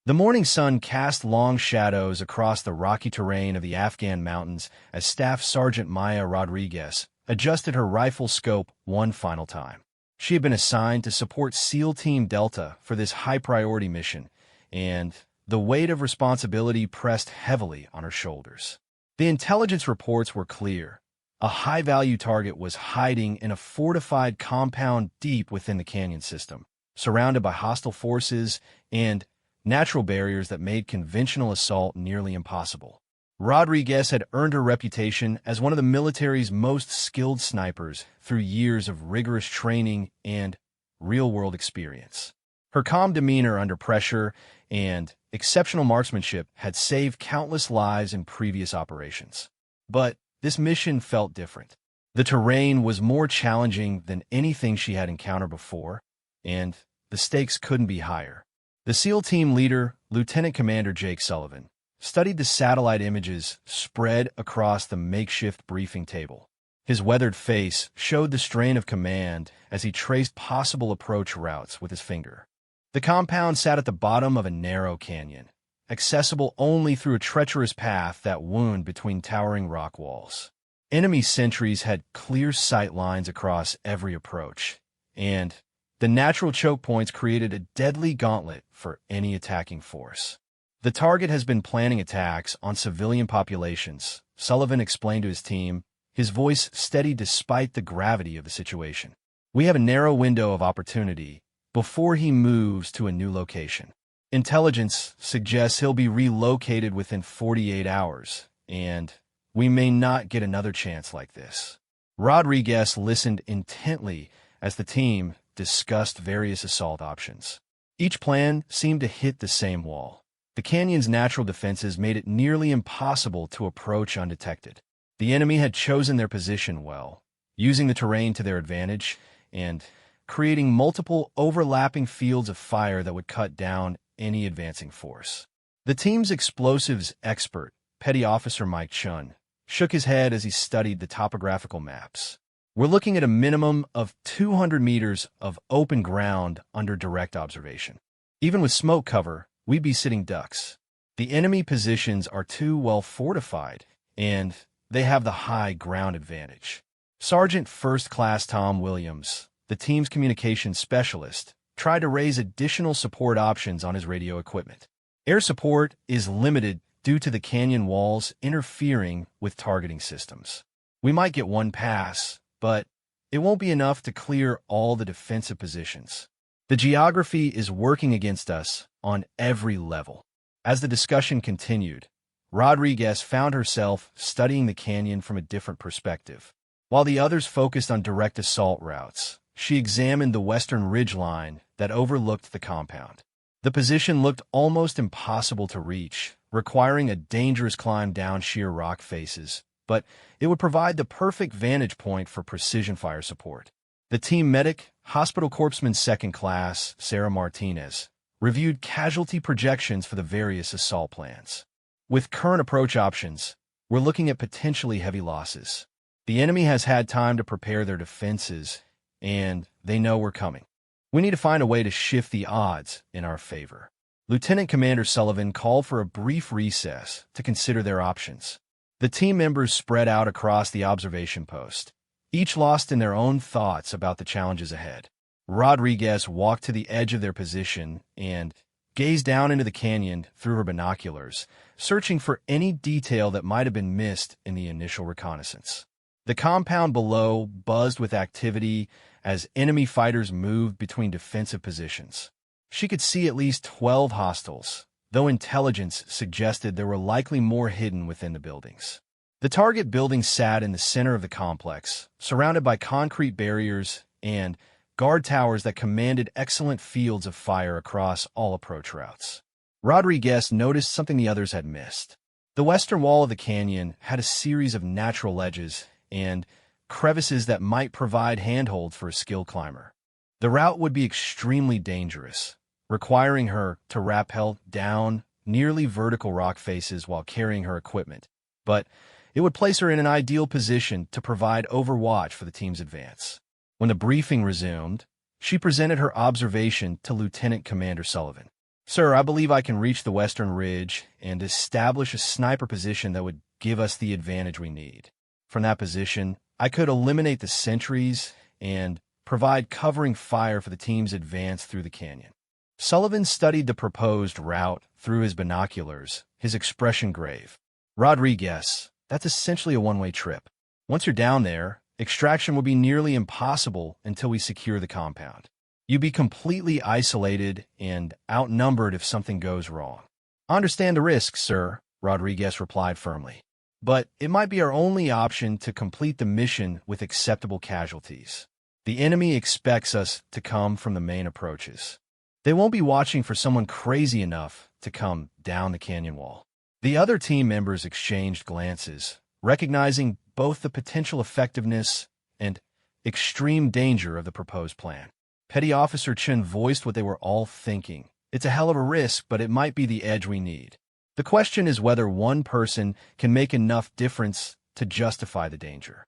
The morning sun cast long shadows across the rocky terrain of the Afghan mountains as Staff Sergeant Maya Rodriguez adjusted her rifle scope one final time. She had been assigned to support SEAL Team Delta for this high-priority mission, and the weight of responsibility pressed heavily on her shoulders. The intelligence reports were clear. A high-value target was hiding in a fortified compound deep within the canyon system, surrounded by hostile forces and natural barriers that made conventional assault nearly impossible. Rodriguez had earned her reputation as one of the military's most skilled snipers through years of rigorous training and real-world experience. Her calm demeanor under pressure and exceptional marksmanship had saved countless lives in previous operations. But this mission felt different. The terrain was more challenging than anything she had encountered before, and the stakes couldn't be higher. The SEAL team leader, Lieutenant Commander Jake Sullivan, studied the satellite images spread across the makeshift briefing table. His weathered face showed the strain of command as he traced possible approach routes with his finger. The compound sat at the bottom of a narrow canyon, accessible only through a treacherous path that wound between towering rock walls. Enemy sentries had clear sight lines across every approach, and the natural choke points created a deadly gauntlet for any attacking force. The target has been planning attacks on civilian populations, Sullivan explained to his team, his voice steady despite the gravity of the situation. We have a narrow window of opportunity before he moves to a new location. Intelligence suggests he'll be relocated within 48 hours, and we may not get another chance like this. Rodriguez listened intently as the team discussed various assault options. Each plan seemed to hit the same wall. The canyon's natural defenses made it nearly impossible to approach undetected. The enemy had chosen their position well, using the terrain to their advantage and creating multiple overlapping fields of fire that would cut down any advancing force. The team's explosives expert, Petty Officer Mike Chun, shook his head as he studied the topographical maps. We're looking at a minimum of 200 meters of open ground under direct observation. Even with smoke cover, we'd be sitting ducks. The enemy positions are too well fortified, and they have the high ground advantage. Sergeant First Class Tom Williams, the team's communications specialist, tried to raise additional support options on his radio equipment. Air support is limited due to the canyon walls interfering with targeting systems. We might get one pass, but it won't be enough to clear all the defensive positions. The geography is working against us on every level. As the discussion continued, Rodriguez found herself studying the canyon from a different perspective. While the others focused on direct assault routes, she examined the western ridgeline that overlooked the compound. The position looked almost impossible to reach, requiring a dangerous climb down sheer rock faces, but it would provide the perfect vantage point for precision fire support. The team medic, Hospital Corpsman Second Class, Sarah Martinez, reviewed casualty projections for the various assault plans. With current approach options, we're looking at potentially heavy losses. The enemy has had time to prepare their defenses, and they know we're coming. We need to find a way to shift the odds in our favor. Lieutenant Commander Sullivan called for a brief recess to consider their options. The team members spread out across the observation post, each lost in their own thoughts about the challenges ahead. Rodriguez walked to the edge of their position and gazed down into the canyon through her binoculars, searching for any detail that might have been missed in the initial reconnaissance. The compound below buzzed with activity as enemy fighters moved between defensive positions. She could see at least 12 hostiles, though intelligence suggested there were likely more hidden within the buildings. The target building sat in the center of the complex, surrounded by concrete barriers and guard towers that commanded excellent fields of fire across all approach routes. Rodriguez noticed something the others had missed. The western wall of the canyon had a series of natural ledges and crevices that might provide handholds for a skilled climber. The route would be extremely dangerous, requiring her to rappel down nearly vertical rock faces while carrying her equipment, but it would place her in an ideal position to provide overwatch for the team's advance. When the briefing resumed, she presented her observation to Lieutenant Commander Sullivan. Sir, I believe I can reach the western ridge and establish a sniper position that would give us the advantage we need. From that position, I could eliminate the sentries and provide covering fire for the team's advance through the canyon. Sullivan studied the proposed route through his binoculars, his expression grave. Rodriguez, that's essentially a one-way trip. Once you're down there, extraction will be nearly impossible until we secure the compound. You'd be completely isolated and outnumbered if something goes wrong. I understand the risk, sir, Rodriguez replied firmly. But it might be our only option to complete the mission with acceptable casualties. The enemy expects us to come from the main approaches. They won't be watching for someone crazy enough to come down the canyon wall. The other team members exchanged glances, recognizing both the potential effectiveness and extreme danger of the proposed plan. Petty Officer Chen voiced what they were all thinking. It's a hell of a risk, but it might be the edge we need. The question is whether one person can make enough difference to justify the danger.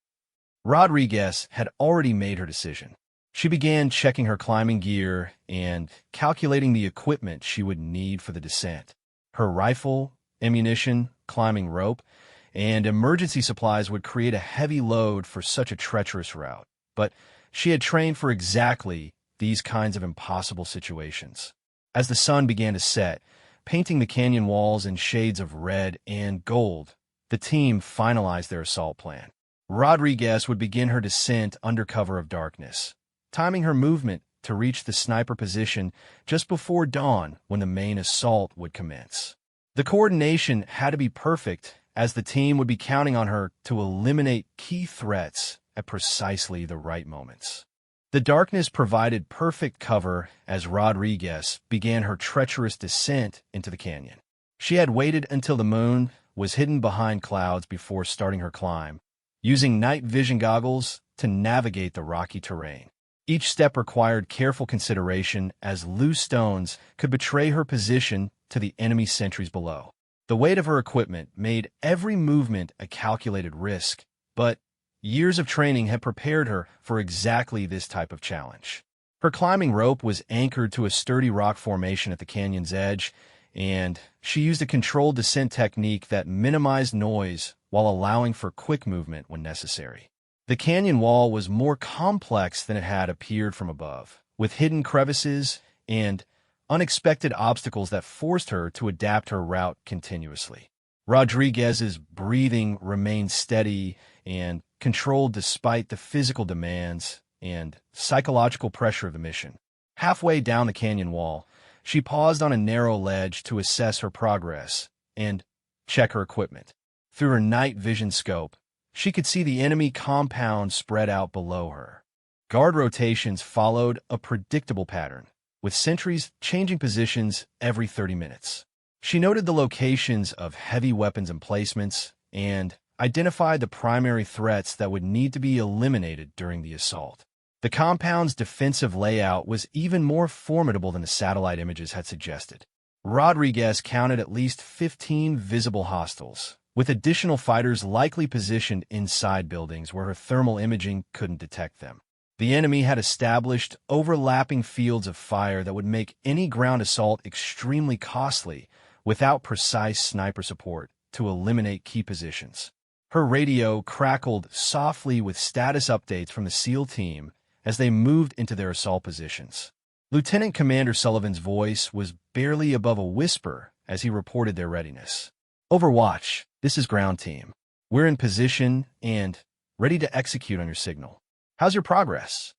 Rodriguez had already made her decision. She began checking her climbing gear and calculating the equipment she would need for the descent. Her rifle, ammunition, climbing rope, and emergency supplies would create a heavy load for such a treacherous route. But she had trained for exactly these kinds of impossible situations. As the sun began to set, painting the canyon walls in shades of red and gold, the team finalized their assault plan. Rodriguez would begin her descent under cover of darkness, timing her movement to reach the sniper position just before dawn when the main assault would commence. The coordination had to be perfect, as the team would be counting on her to eliminate key threats at precisely the right moments. The darkness provided perfect cover as Rodriguez began her treacherous descent into the canyon. She had waited until the moon was hidden behind clouds before starting her climb, using night vision goggles to navigate the rocky terrain. Each step required careful consideration, as loose stones could betray her position to the enemy sentries below. The weight of her equipment made every movement a calculated risk, but years of training had prepared her for exactly this type of challenge. Her climbing rope was anchored to a sturdy rock formation at the canyon's edge, and she used a controlled descent technique that minimized noise while allowing for quick movement when necessary. The canyon wall was more complex than it had appeared from above, with hidden crevices and unexpected obstacles that forced her to adapt her route continuously. Rodriguez's breathing remained steady and controlled despite the physical demands and psychological pressure of the mission. Halfway down the canyon wall, she paused on a narrow ledge to assess her progress and check her equipment. Through her night vision scope, she could see the enemy compound spread out below her. Guard rotations followed a predictable pattern, with sentries changing positions every 30 minutes. She noted the locations of heavy weapons emplacements and identified the primary threats that would need to be eliminated during the assault. The compound's defensive layout was even more formidable than the satellite images had suggested. Rodriguez counted at least 15 visible hostiles, with additional fighters likely positioned inside buildings where her thermal imaging couldn't detect them. The enemy had established overlapping fields of fire that would make any ground assault extremely costly without precise sniper support to eliminate key positions. Her radio crackled softly with status updates from the SEAL team as they moved into their assault positions. Lieutenant Commander Sullivan's voice was barely above a whisper as he reported their readiness. Overwatch, this is ground team. We're in position and ready to execute on your signal. How's your progress?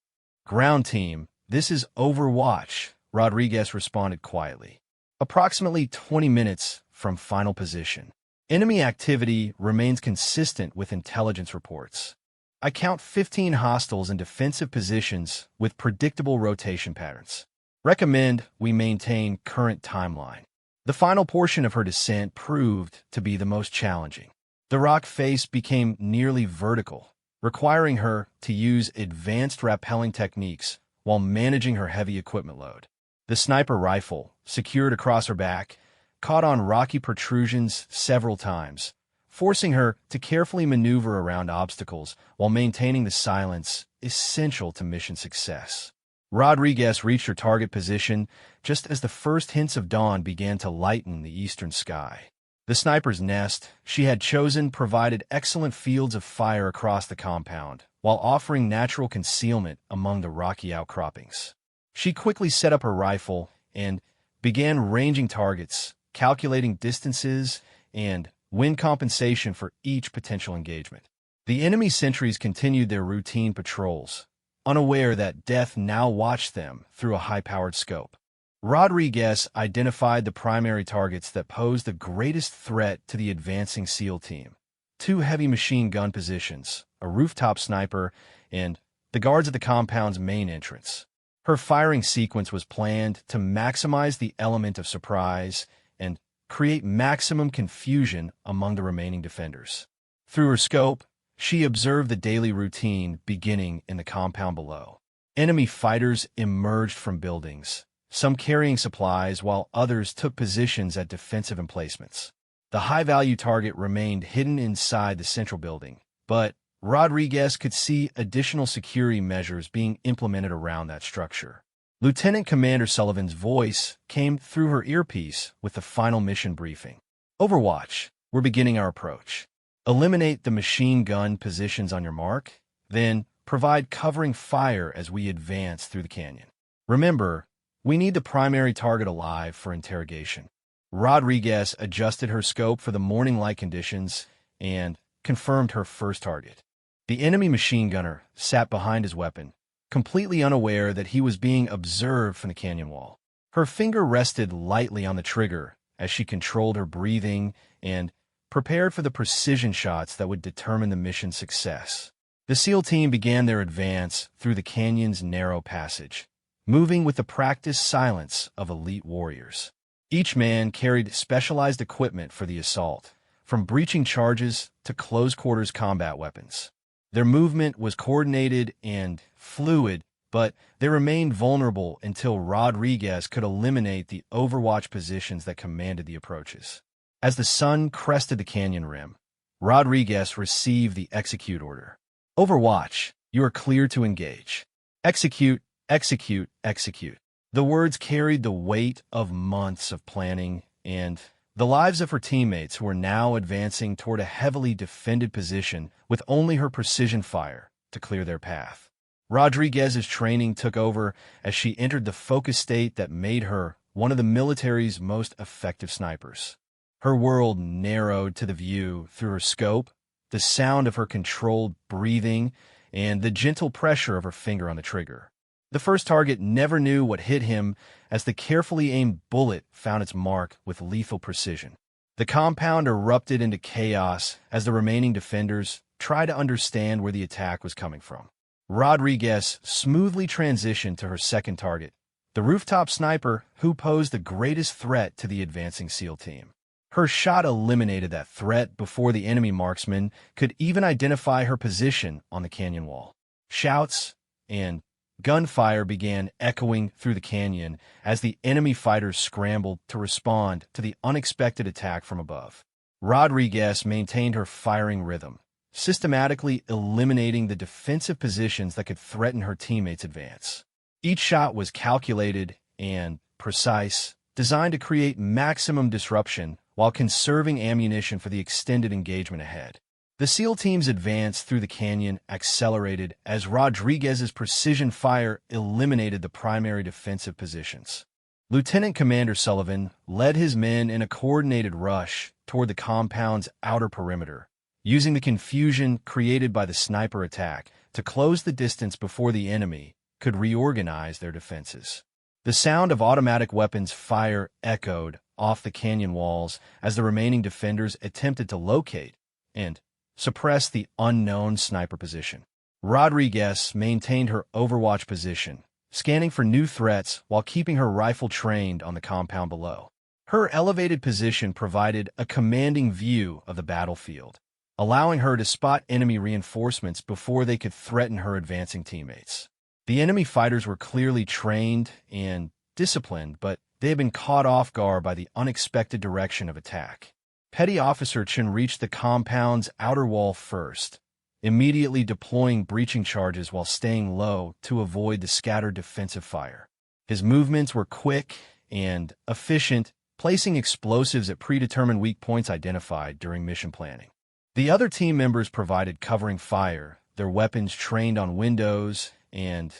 Ground team, this is Overwatch, Rodriguez responded quietly. Approximately 20 minutes from final position. Enemy activity remains consistent with intelligence reports. I count 15 hostiles in defensive positions with predictable rotation patterns. Recommend we maintain current timeline. The final portion of her descent proved to be the most challenging. The rock face became nearly vertical, requiring her to use advanced rappelling techniques while managing her heavy equipment load. The sniper rifle, secured across her back, caught on rocky protrusions several times, forcing her to carefully maneuver around obstacles while maintaining the silence essential to mission success. Rodriguez reached her target position just as the first hints of dawn began to lighten the eastern sky. The sniper's nest she had chosen provided excellent fields of fire across the compound, while offering natural concealment among the rocky outcroppings. She quickly set up her rifle and began ranging targets, calculating distances, and wind compensation for each potential engagement. The enemy sentries continued their routine patrols, unaware that death now watched them through a high-powered scope. Rodriguez identified the primary targets that posed the greatest threat to the advancing SEAL team: two heavy machine gun positions, a rooftop sniper, and the guards at the compound's main entrance. Her firing sequence was planned to maximize the element of surprise and create maximum confusion among the remaining defenders. Through her scope, she observed the daily routine beginning in the compound below. Enemy fighters emerged from buildings, some carrying supplies while others took positions at defensive emplacements. The high-value target remained hidden inside the central building, but Rodriguez could see additional security measures being implemented around that structure. Lieutenant Commander Sullivan's voice came through her earpiece with the final mission briefing. Overwatch, we're beginning our approach. Eliminate the machine gun positions on your mark, then provide covering fire as we advance through the canyon. Remember, we need the primary target alive for interrogation. Rodriguez adjusted her scope for the morning light conditions and confirmed her first target. The enemy machine gunner sat behind his weapon, completely unaware that he was being observed from the canyon wall. Her finger rested lightly on the trigger as she controlled her breathing and prepared for the precision shots that would determine the mission's success. The SEAL team began their advance through the canyon's narrow passage, moving with the practiced silence of elite warriors. Each man carried specialized equipment for the assault, from breaching charges to close-quarters combat weapons. Their movement was coordinated and fluid, but they remained vulnerable until Rodriguez could eliminate the overwatch positions that commanded the approaches. As the sun crested the canyon rim, Rodriguez received the execute order. Overwatch, you are clear to engage. Execute, execute, execute. The words carried the weight of months of planning and the lives of her teammates who were now advancing toward a heavily defended position with only her precision fire to clear their path. Rodriguez's training took over as she entered the focused state that made her one of the military's most effective snipers. Her world narrowed to the view through her scope, the sound of her controlled breathing, and the gentle pressure of her finger on the trigger. The first target never knew what hit him as the carefully aimed bullet found its mark with lethal precision. The compound erupted into chaos as the remaining defenders tried to understand where the attack was coming from. Rodriguez smoothly transitioned to her second target, the rooftop sniper who posed the greatest threat to the advancing SEAL team. Her shot eliminated that threat before the enemy marksman could even identify her position on the canyon wall. Shouts and gunfire began echoing through the canyon as the enemy fighters scrambled to respond to the unexpected attack from above. Rodriguez maintained her firing rhythm, systematically eliminating the defensive positions that could threaten her teammates' advance. Each shot was calculated and precise, designed to create maximum disruption while conserving ammunition for the extended engagement ahead. The SEAL team's advance through the canyon accelerated as Rodriguez's precision fire eliminated the primary defensive positions. Lieutenant Commander Sullivan led his men in a coordinated rush toward the compound's outer perimeter, using the confusion created by the sniper attack to close the distance before the enemy could reorganize their defenses. The sound of automatic weapons fire echoed off the canyon walls as the remaining defenders attempted to locate and suppress the unknown sniper position. Rodriguez maintained her overwatch position, scanning for new threats while keeping her rifle trained on the compound below. Her elevated position provided a commanding view of the battlefield, allowing her to spot enemy reinforcements before they could threaten her advancing teammates. The enemy fighters were clearly trained and disciplined, but they had been caught off guard by the unexpected direction of attack. Petty Officer Chen reached the compound's outer wall first, immediately deploying breaching charges while staying low to avoid the scattered defensive fire. His movements were quick and efficient, placing explosives at predetermined weak points identified during mission planning. The other team members provided covering fire, their weapons trained on windows and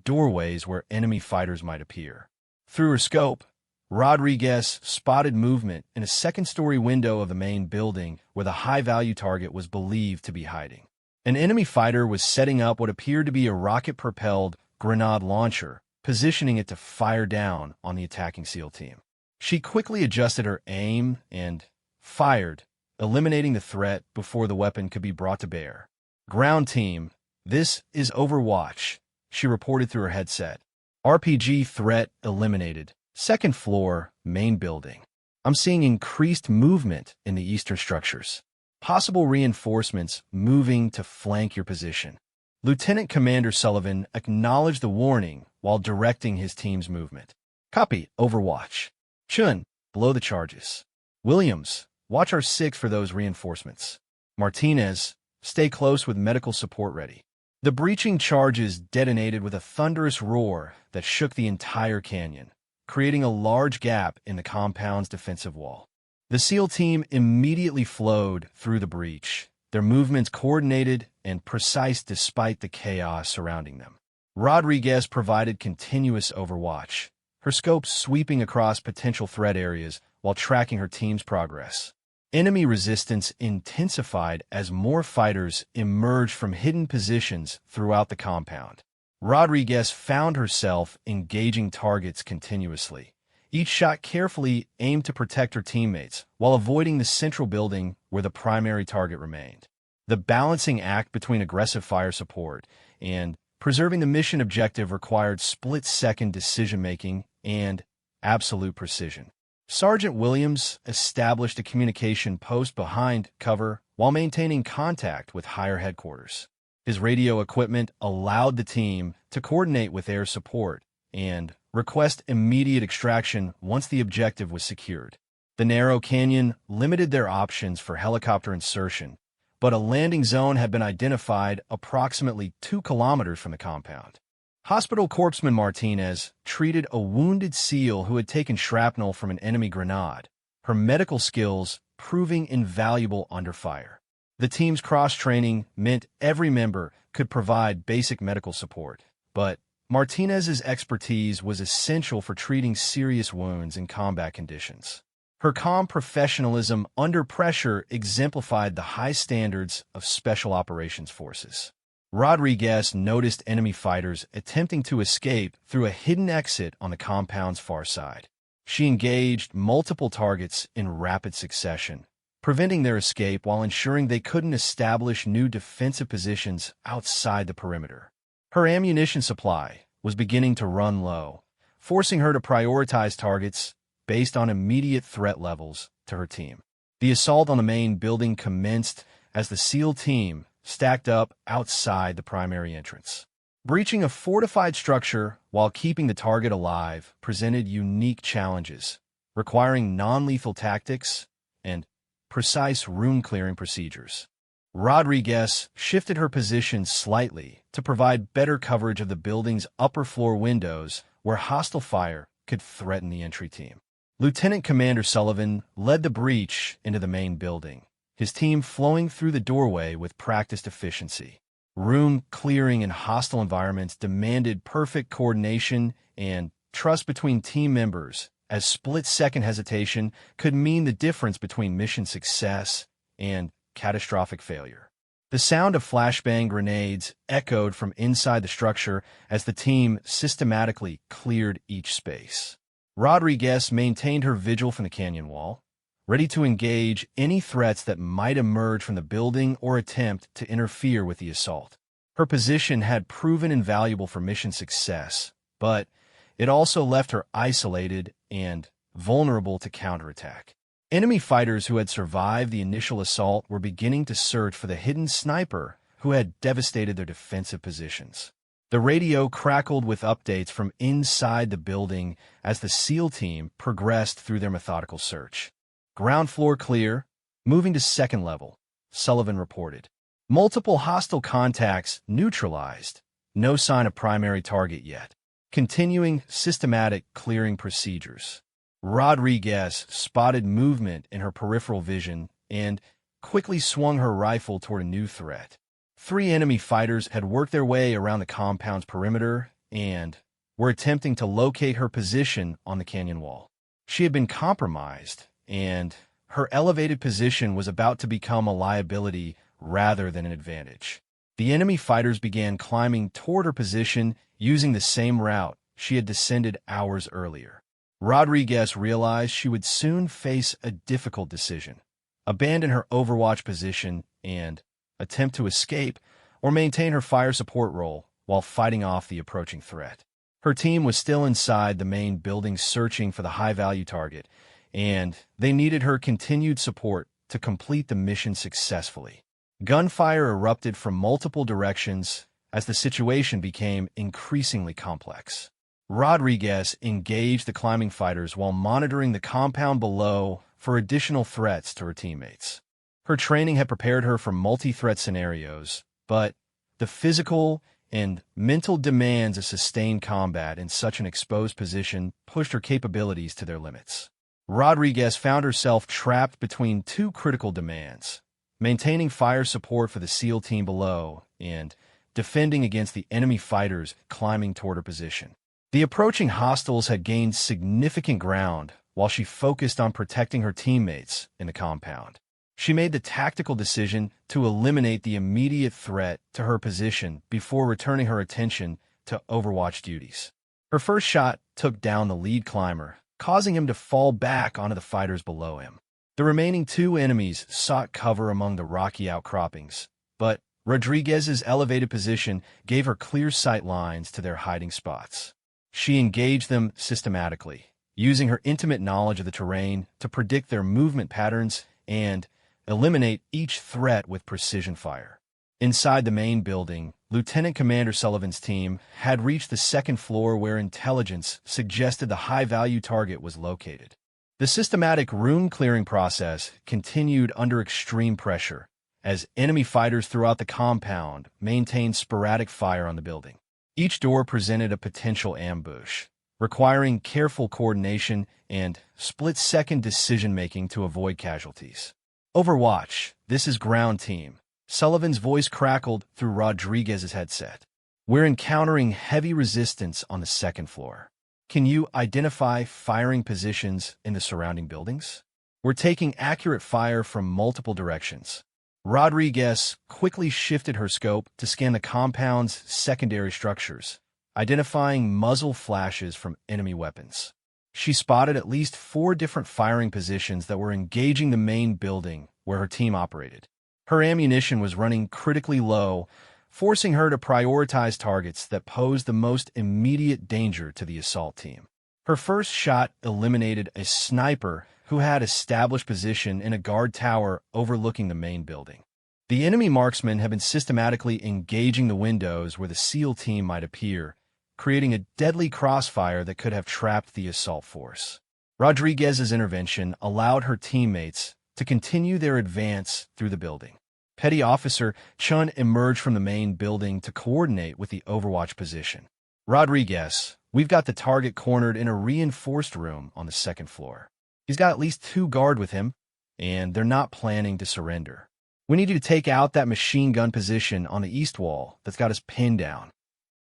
doorways where enemy fighters might appear. Through her scope, Rodriguez spotted movement in a second-story window of the main building where the high-value target was believed to be hiding. An enemy fighter was setting up what appeared to be a rocket-propelled grenade launcher, positioning it to fire down on the attacking SEAL team. She quickly adjusted her aim and fired, eliminating the threat before the weapon could be brought to bear. "Ground team, this is Overwatch," she reported through her headset. "RPG threat eliminated. Second floor, main building. I'm seeing increased movement in the eastern structures. Possible reinforcements moving to flank your position." Lieutenant Commander Sullivan acknowledged the warning while directing his team's movement. "Copy, Overwatch. Chun, blow the charges. Williams, watch our 6 for those reinforcements. Martinez, stay close with medical support ready." The breaching charges detonated with a thunderous roar that shook the entire canyon, creating a large gap in the compound's defensive wall. The SEAL team immediately flowed through the breach, their movements coordinated and precise despite the chaos surrounding them. Rodriguez provided continuous overwatch, her scope sweeping across potential threat areas while tracking her team's progress. Enemy resistance intensified as more fighters emerged from hidden positions throughout the compound. Rodriguez found herself engaging targets continuously, each shot carefully aimed to protect her teammates while avoiding the central building where the primary target remained. The balancing act between aggressive fire support and preserving the mission objective required split-second decision-making and absolute precision. Sergeant Williams established a communication post behind cover while maintaining contact with higher headquarters. His radio equipment allowed the team to coordinate with air support and request immediate extraction once the objective was secured. The narrow canyon limited their options for helicopter insertion, but a landing zone had been identified approximately 2 kilometers from the compound. Hospital Corpsman Martinez treated a wounded SEAL who had taken shrapnel from an enemy grenade, her medical skills proving invaluable under fire. The team's cross-training meant every member could provide basic medical support, but Martinez's expertise was essential for treating serious wounds in combat conditions. Her calm professionalism under pressure exemplified the high standards of Special Operations Forces. Rodriguez noticed enemy fighters attempting to escape through a hidden exit on the compound's far side. She engaged multiple targets in rapid succession, preventing their escape while ensuring they couldn't establish new defensive positions outside the perimeter. Her ammunition supply was beginning to run low, forcing her to prioritize targets based on immediate threat levels to her team. The assault on the main building commenced as the SEAL team stacked up outside the primary entrance. Breaching a fortified structure while keeping the target alive presented unique challenges, requiring non-lethal tactics and precise room-clearing procedures. Rodriguez shifted her position slightly to provide better coverage of the building's upper-floor windows where hostile fire could threaten the entry team. Lieutenant Commander Sullivan led the breach into the main building, his team flowing through the doorway with practiced efficiency. Room clearing in hostile environments demanded perfect coordination and trust between team members, as split-second hesitation could mean the difference between mission success and catastrophic failure. The sound of flashbang grenades echoed from inside the structure as the team systematically cleared each space. Rodriguez maintained her vigil from the canyon wall, ready to engage any threats that might emerge from the building or attempt to interfere with the assault. Her position had proven invaluable for mission success, but it also left her isolated and vulnerable to counterattack. Enemy fighters who had survived the initial assault were beginning to search for the hidden sniper who had devastated their defensive positions. The radio crackled with updates from inside the building as the SEAL team progressed through their methodical search. "Ground floor clear. Moving to second level," Sullivan reported. Multiple hostile contacts neutralized. No sign of primary target yet. Continuing systematic clearing procedures. Rodriguez spotted movement in her peripheral vision and quickly swung her rifle toward a new threat. 3 enemy fighters had worked their way around the compound's perimeter and were attempting to locate her position on the canyon wall. She had been compromised, and her elevated position was about to become a liability rather than an advantage. The enemy fighters began climbing toward her position using the same route she had descended hours earlier. Rodriguez realized she would soon face a difficult decision: abandon her overwatch position and attempt to escape, or maintain her fire support role while fighting off the approaching threat. Her team was still inside the main building searching for the high-value target, and they needed her continued support to complete the mission successfully. Gunfire erupted from multiple directions as the situation became increasingly complex. Rodriguez engaged the climbing fighters while monitoring the compound below for additional threats to her teammates. Her training had prepared her for multi-threat scenarios, but the physical and mental demands of sustained combat in such an exposed position pushed her capabilities to their limits. Rodriguez found herself trapped between 2 critical demands: maintaining fire support for the SEAL team below and defending against the enemy fighters climbing toward her position. The approaching hostiles had gained significant ground while she focused on protecting her teammates in the compound. She made the tactical decision to eliminate the immediate threat to her position before returning her attention to Overwatch duties. Her first shot took down the lead climber, causing him to fall back onto the fighters below him. The remaining 2 enemies sought cover among the rocky outcroppings, but Rodriguez's elevated position gave her clear sight lines to their hiding spots. She engaged them systematically, using her intimate knowledge of the terrain to predict their movement patterns and eliminate each threat with precision fire. Inside the main building, Lieutenant Commander Sullivan's team had reached the 2nd floor where intelligence suggested the high-value target was located. The systematic room-clearing process continued under extreme pressure as enemy fighters throughout the compound maintained sporadic fire on the building. Each door presented a potential ambush, requiring careful coordination and split-second decision-making to avoid casualties. Overwatch, this is ground team. Sullivan's voice crackled through Rodriguez's headset. We're encountering heavy resistance on the 2nd floor. Can you identify firing positions in the surrounding buildings? We're taking accurate fire from multiple directions. Rodriguez quickly shifted her scope to scan the compound's secondary structures, identifying muzzle flashes from enemy weapons. She spotted at least 4 different firing positions that were engaging the main building where her team operated. Her ammunition was running critically low, forcing her to prioritize targets that posed the most immediate danger to the assault team. Her first shot eliminated a sniper who had established position in a guard tower overlooking the main building. The enemy marksmen had been systematically engaging the windows where the SEAL team might appear, creating a deadly crossfire that could have trapped the assault force. Rodriguez's intervention allowed her teammates to continue their advance through the building. Petty Officer Chun emerged from the main building to coordinate with the Overwatch position. Rodriguez, we've got the target cornered in a reinforced room on the 2nd floor. He's got at least 2 guard with him, and they're not planning to surrender. We need you to take out that machine gun position on the east wall that's got us pinned down.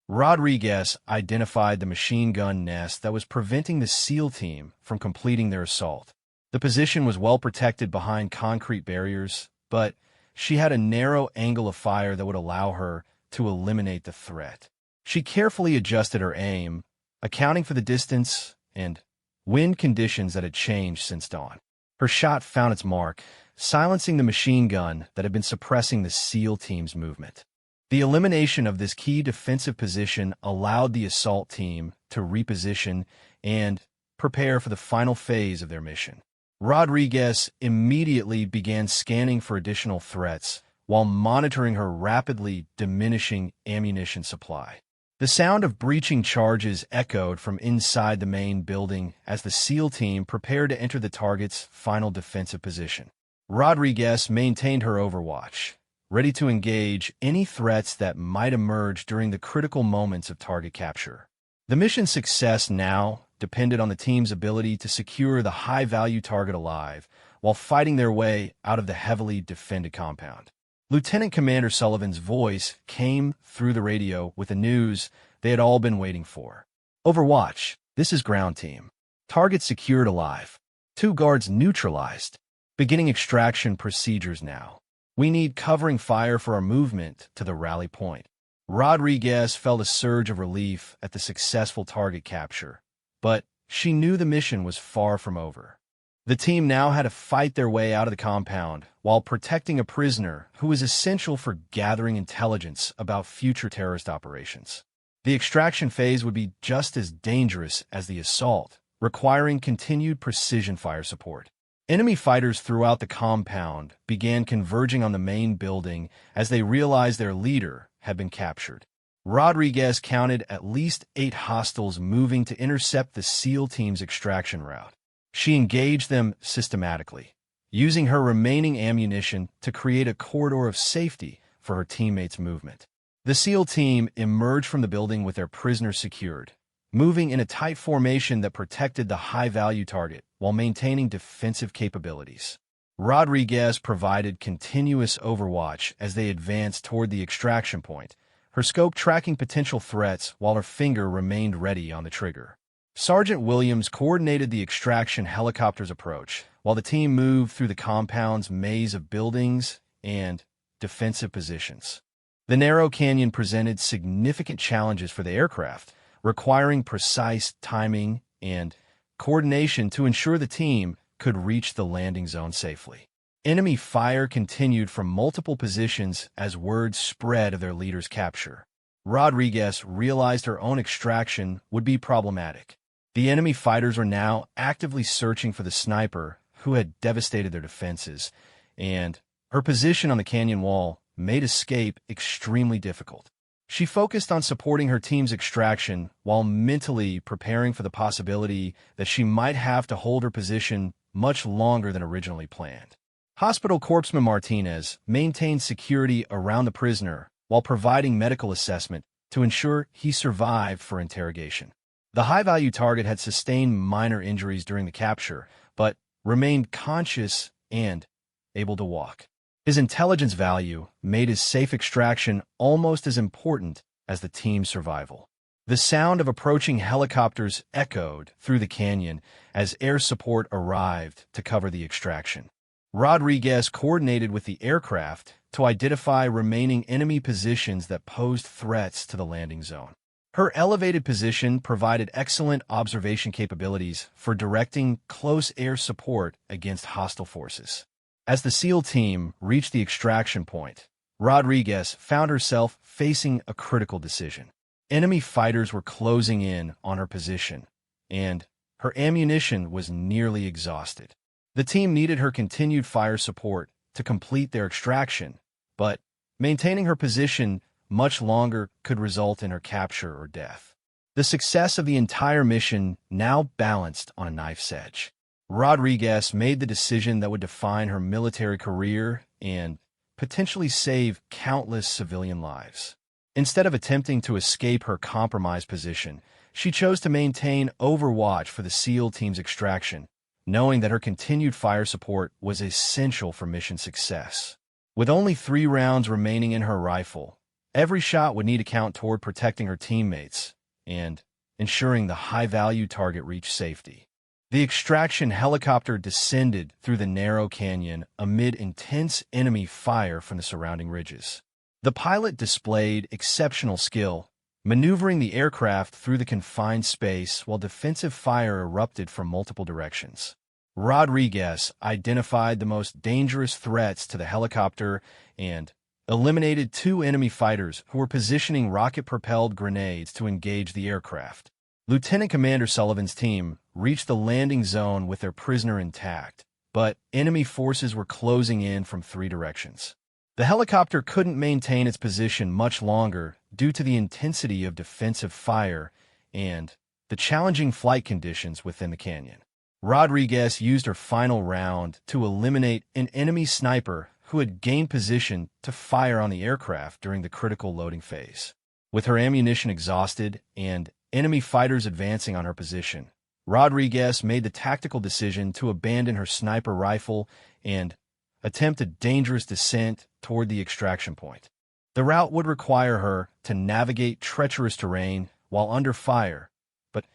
Rodriguez identified the machine gun nest that was preventing the SEAL team from completing their assault. The position was well protected behind concrete barriers, but she had a narrow angle of fire that would allow her to eliminate the threat. She carefully adjusted her aim, accounting for the distance and wind conditions that had changed since dawn. Her shot found its mark, silencing the machine gun that had been suppressing the SEAL team's movement. The elimination of this key defensive position allowed the assault team to reposition and prepare for the final phase of their mission. Rodriguez immediately began scanning for additional threats while monitoring her rapidly diminishing ammunition supply. The sound of breaching charges echoed from inside the main building as the SEAL team prepared to enter the target's final defensive position. Rodriguez maintained her overwatch, ready to engage any threats that might emerge during the critical moments of target capture. The mission's success now depended on the team's ability to secure the high-value target alive while fighting their way out of the heavily defended compound. Lieutenant Commander Sullivan's voice came through the radio with the news they had all been waiting for. Overwatch, this is ground team. Target secured alive. 2 guards neutralized. Beginning extraction procedures now. We need covering fire for our movement to the rally point. Rodriguez felt a surge of relief at the successful target capture, but she knew the mission was far from over. The team now had to fight their way out of the compound while protecting a prisoner who was essential for gathering intelligence about future terrorist operations. The extraction phase would be just as dangerous as the assault, requiring continued precision fire support. Enemy fighters throughout the compound began converging on the main building as they realized their leader had been captured. Rodriguez counted at least 8 hostiles moving to intercept the SEAL team's extraction route. She engaged them systematically, using her remaining ammunition to create a corridor of safety for her teammates' movement. The SEAL team emerged from the building with their prisoners secured, moving in a tight formation that protected the high-value target while maintaining defensive capabilities. Rodriguez provided continuous overwatch as they advanced toward the extraction point, her scope tracking potential threats while her finger remained ready on the trigger. Sergeant Williams coordinated the extraction helicopter's approach, while the team moved through the compound's maze of buildings and defensive positions. The narrow canyon presented significant challenges for the aircraft, requiring precise timing and coordination to ensure the team could reach the landing zone safely. Enemy fire continued from multiple positions as word spread of their leader's capture. Rodriguez realized her own extraction would be problematic. The enemy fighters were now actively searching for the sniper who had devastated their defenses, and her position on the canyon wall made escape extremely difficult. She focused on supporting her team's extraction while mentally preparing for the possibility that she might have to hold her position much longer than originally planned. Hospital Corpsman Martinez maintained security around the prisoner while providing medical assessment to ensure he survived for interrogation. The high-value target had sustained minor injuries during the capture, but remained conscious and able to walk. His intelligence value made his safe extraction almost as important as the team's survival. The sound of approaching helicopters echoed through the canyon as air support arrived to cover the extraction. Rodriguez coordinated with the aircraft to identify remaining enemy positions that posed threats to the landing zone. Her elevated position provided excellent observation capabilities for directing close air support against hostile forces. As the SEAL team reached the extraction point, Rodriguez found herself facing a critical decision. Enemy fighters were closing in on her position, and her ammunition was nearly exhausted. The team needed her continued fire support to complete their extraction, but maintaining her position much longer could result in her capture or death. The success of the entire mission now balanced on a knife's edge. Rodriguez made the decision that would define her military career and potentially save countless civilian lives. Instead of attempting to escape her compromised position, she chose to maintain overwatch for the SEAL team's extraction, knowing that her continued fire support was essential for mission success. With only 3 rounds remaining in her rifle, every shot would need to count toward protecting her teammates and ensuring the high-value target reached safety. The extraction helicopter descended through the narrow canyon amid intense enemy fire from the surrounding ridges. The pilot displayed exceptional skill, maneuvering the aircraft through the confined space while defensive fire erupted from multiple directions. Rodriguez identified the most dangerous threats to the helicopter and eliminated 2 enemy fighters who were positioning rocket-propelled grenades to engage the aircraft. Lieutenant Commander Sullivan's team reached the landing zone with their prisoner intact, but enemy forces were closing in from 3 directions. The helicopter couldn't maintain its position much longer due to the intensity of defensive fire and the challenging flight conditions within the canyon. Rodriguez used her final round to eliminate an enemy sniper who had gained position to fire on the aircraft during the critical loading phase. With her ammunition exhausted and enemy fighters advancing on her position, Rodriguez made the tactical decision to abandon her sniper rifle and attempt a dangerous descent toward the extraction point. The route would require her to navigate treacherous terrain while under fire, but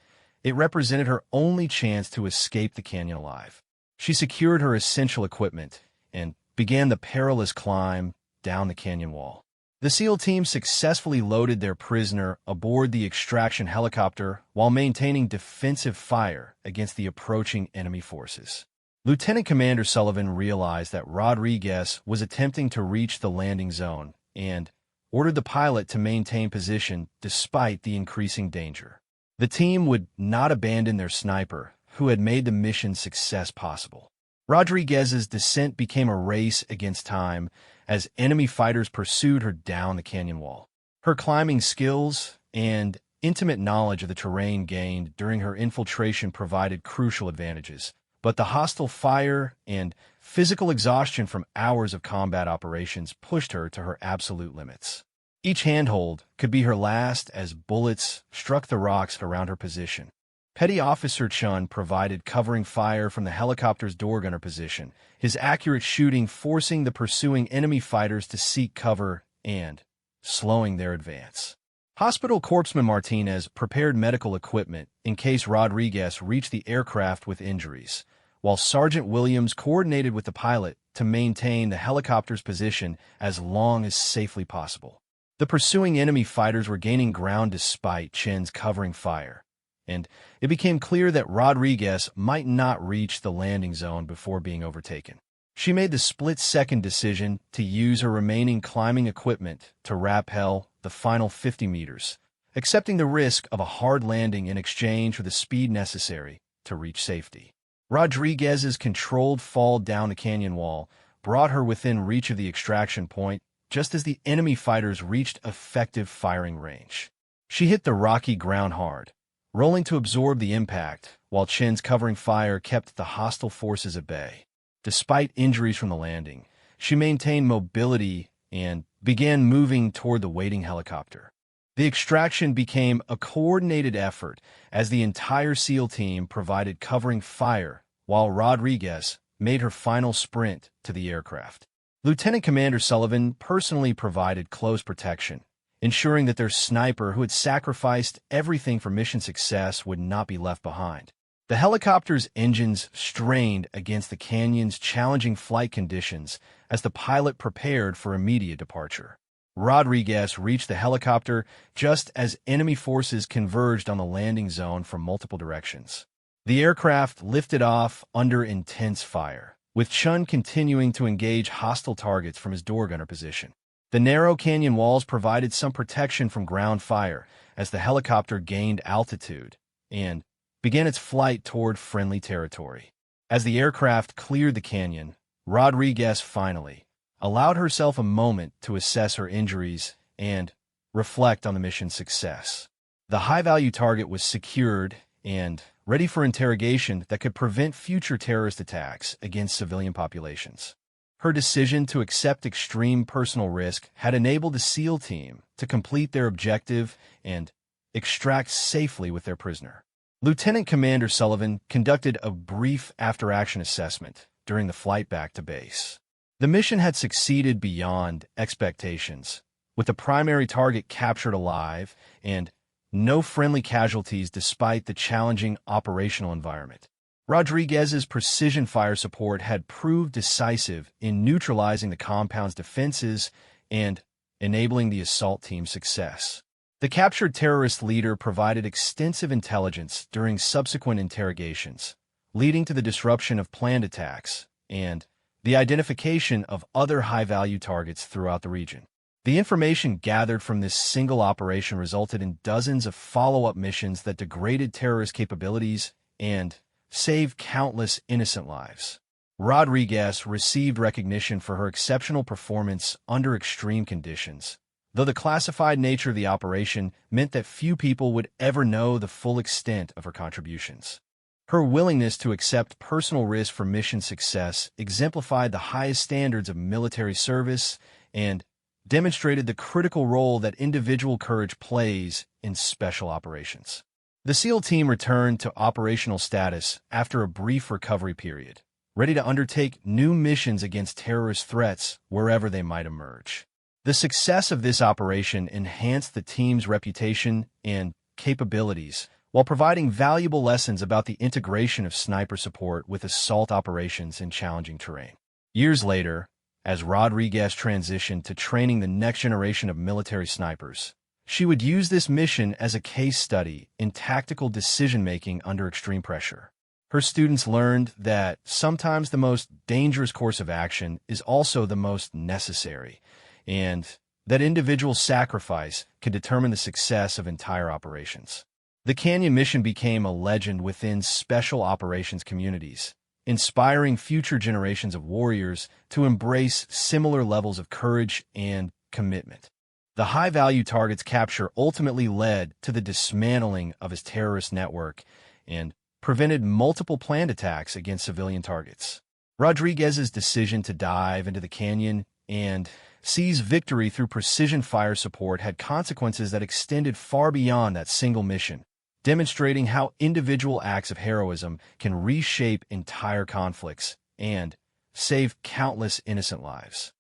it represented her only chance to escape the canyon alive. She secured her essential equipment and began the perilous climb down the canyon wall. The SEAL team successfully loaded their prisoner aboard the extraction helicopter while maintaining defensive fire against the approaching enemy forces. Lieutenant Commander Sullivan realized that Rodriguez was attempting to reach the landing zone and ordered the pilot to maintain position despite the increasing danger. The team would not abandon their sniper, who had made the mission's success possible. Rodriguez's descent became a race against time as enemy fighters pursued her down the canyon wall. Her climbing skills and intimate knowledge of the terrain gained during her infiltration provided crucial advantages, but the hostile fire and physical exhaustion from hours of combat operations pushed her to her absolute limits. Each handhold could be her last as bullets struck the rocks around her position. Petty Officer Chun provided covering fire from the helicopter's door gunner position, his accurate shooting forcing the pursuing enemy fighters to seek cover and slowing their advance. Hospital Corpsman Martinez prepared medical equipment in case Rodriguez reached the aircraft with injuries, while Sergeant Williams coordinated with the pilot to maintain the helicopter's position as long as safely possible. The pursuing enemy fighters were gaining ground despite Chen's covering fire, and it became clear that Rodriguez might not reach the landing zone before being overtaken. She made the split-second decision to use her remaining climbing equipment to rappel the final 50 meters, accepting the risk of a hard landing in exchange for the speed necessary to reach safety. Rodriguez's controlled fall down the canyon wall brought her within reach of the extraction point just as the enemy fighters reached effective firing range. She hit the rocky ground hard, rolling to absorb the impact, while Chen's covering fire kept the hostile forces at bay. Despite injuries from the landing, she maintained mobility and began moving toward the waiting helicopter. The extraction became a coordinated effort as the entire SEAL team provided covering fire while Rodriguez made her final sprint to the aircraft. Lieutenant Commander Sullivan personally provided close protection, ensuring that their sniper, who had sacrificed everything for mission success, would not be left behind. The helicopter's engines strained against the canyon's challenging flight conditions as the pilot prepared for immediate departure. Rodriguez reached the helicopter just as enemy forces converged on the landing zone from multiple directions. The aircraft lifted off under intense fire, with Chun continuing to engage hostile targets from his door gunner position. The narrow canyon walls provided some protection from ground fire as the helicopter gained altitude and began its flight toward friendly territory. As the aircraft cleared the canyon, Rodriguez finally allowed herself a moment to assess her injuries and reflect on the mission's success. The high-value target was secured and ready for interrogation that could prevent future terrorist attacks against civilian populations. Her decision to accept extreme personal risk had enabled the SEAL team to complete their objective and extract safely with their prisoner. Lieutenant Commander Sullivan conducted a brief after-action assessment during the flight back to base. The mission had succeeded beyond expectations, with the primary target captured alive and no friendly casualties despite the challenging operational environment. Rodriguez's precision fire support had proved decisive in neutralizing the compound's defenses and enabling the assault team's success. The captured terrorist leader provided extensive intelligence during subsequent interrogations, leading to the disruption of planned attacks and the identification of other high-value targets throughout the region. The information gathered from this single operation resulted in dozens of follow-up missions that degraded terrorist capabilities and saved countless innocent lives. Rodriguez received recognition for her exceptional performance under extreme conditions, though the classified nature of the operation meant that few people would ever know the full extent of her contributions. Her willingness to accept personal risk for mission success exemplified the highest standards of military service and demonstrated the critical role that individual courage plays in special operations. The SEAL team returned to operational status after a brief recovery period, ready to undertake new missions against terrorist threats wherever they might emerge. The success of this operation enhanced the team's reputation and capabilities, while providing valuable lessons about the integration of sniper support with assault operations in challenging terrain. Years later, as Rodriguez transitioned to training the next generation of military snipers, she would use this mission as a case study in tactical decision-making under extreme pressure. Her students learned that sometimes the most dangerous course of action is also the most necessary, and that individual sacrifice can determine the success of entire operations. The Canyon mission became a legend within special operations communities, inspiring future generations of warriors to embrace similar levels of courage and commitment. The high-value target's capture ultimately led to the dismantling of his terrorist network and prevented multiple planned attacks against civilian targets. Rodriguez's decision to dive into the canyon and seize victory through precision fire support had consequences that extended far beyond that single mission, demonstrating how individual acts of heroism can reshape entire conflicts and save countless innocent lives.